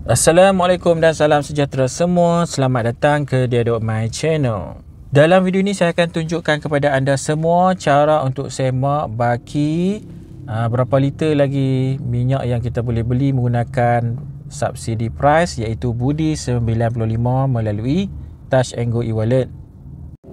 Assalamualaikum dan salam sejahtera semua. Selamat datang ke Dia.my channel. Dalam video ini saya akan tunjukkan kepada anda semua cara untuk semak baki berapa liter lagi minyak yang kita boleh beli menggunakan subsidi price, iaitu Budi 95 melalui Touch 'n Go e-wallet.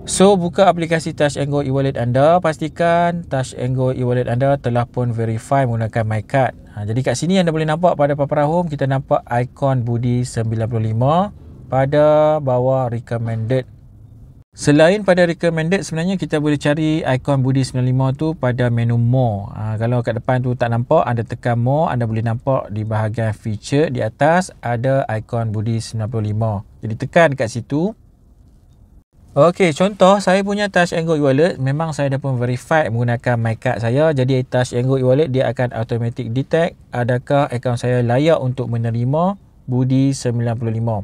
So, buka aplikasi Touch 'n Go e-wallet anda. Pastikan Touch 'n Go e-wallet anda telah pun verify menggunakan MyCard. Jadi kat sini anda boleh nampak pada paparan home, kita nampak ikon Budi 95 pada bawah recommended. Selain pada recommended, sebenarnya kita boleh cari ikon Budi 95 tu pada menu more. Kalau kat depan tu tak nampak, anda tekan more, anda boleh nampak di bahagian feature di atas ada ikon Budi 95. Jadi tekan kat situ. Okey, contoh saya punya Touch 'n Go e-wallet, memang saya dah pun verify menggunakan MyCard saya. Jadi Touch 'n Go e-wallet dia akan automatic detect adakah akaun saya layak untuk menerima Budi 95.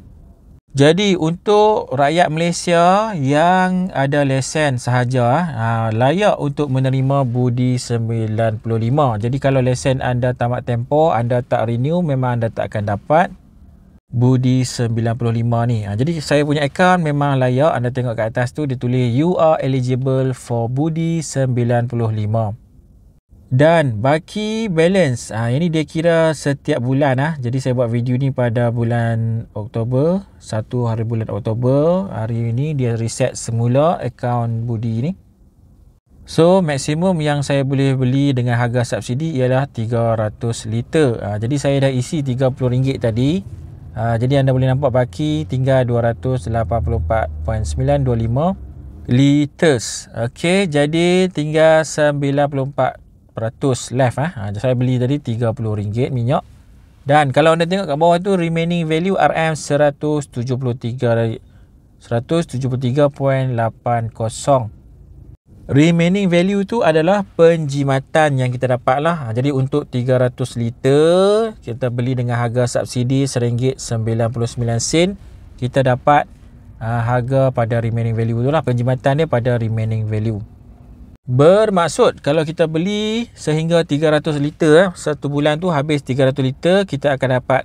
Jadi untuk rakyat Malaysia yang ada lesen sahaja, layak untuk menerima Budi 95. Jadi kalau lesen anda tamat tempoh, anda tak renew, memang anda tak akan dapat Budi 95 ni. Jadi saya punya akaun memang layak. Anda tengok kat atas tu dia tulis you are eligible for Budi 95. Dan baki balance, ini dia kira setiap bulan. Jadi saya buat video ni pada bulan Oktober, 1 hari bulan Oktober. Hari ini dia reset semula akaun Budi ni. So maksimum yang saya boleh beli dengan harga subsidi ialah 300 liter. Jadi saya dah isi RM30 tadi. Jadi anda boleh nampak baki tinggal 284.925 liters. Okey, jadi tinggal 94% left. Saya beli tadi RM30 minyak. Dan kalau anda tengok kat bawah tu, remaining value RM 173.80. Remaining value tu adalah penjimatan yang kita dapat lah. Jadi untuk 300 liter kita beli dengan harga subsidi RM1.99, kita dapat harga pada remaining value tu lah. Penjimatan dia pada remaining value. Bermaksud kalau kita beli sehingga 300 liter, satu bulan tu habis 300 liter, kita akan dapat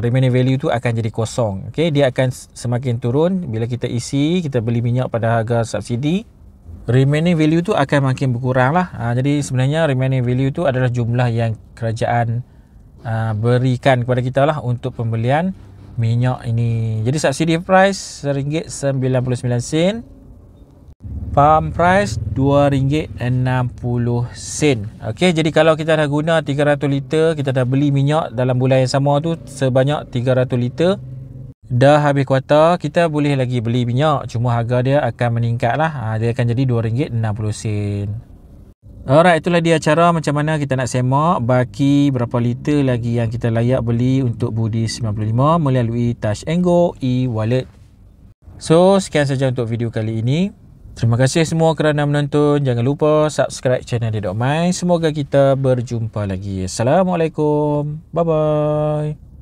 remaining value tu akan jadi kosong. Okay, dia akan semakin turun bila kita isi, kita beli minyak pada harga subsidi. Remaining value tu akan makin berkurang lah. Jadi sebenarnya remaining value tu adalah jumlah yang kerajaan berikan kepada kita lah untuk pembelian minyak ini. Jadi subsidi price RM1.99, pump price RM2.60. Okey, jadi kalau kita dah guna 300 liter, kita dah beli minyak dalam bulan yang sama tu sebanyak 300 liter, dah habis kuota, kita boleh lagi beli minyak, cuma harga dia akan meningkat lah. Dia akan jadi RM2.60. Alright, itulah dia cara macam mana kita nak semak baki berapa liter lagi yang kita layak beli untuk Budi 95 melalui Touch 'n Go e-wallet. So sekian saja untuk video kali ini. Terima kasih semua kerana menonton. Jangan lupa subscribe channel Dia.my. Semoga kita berjumpa lagi. Assalamualaikum. Bye bye.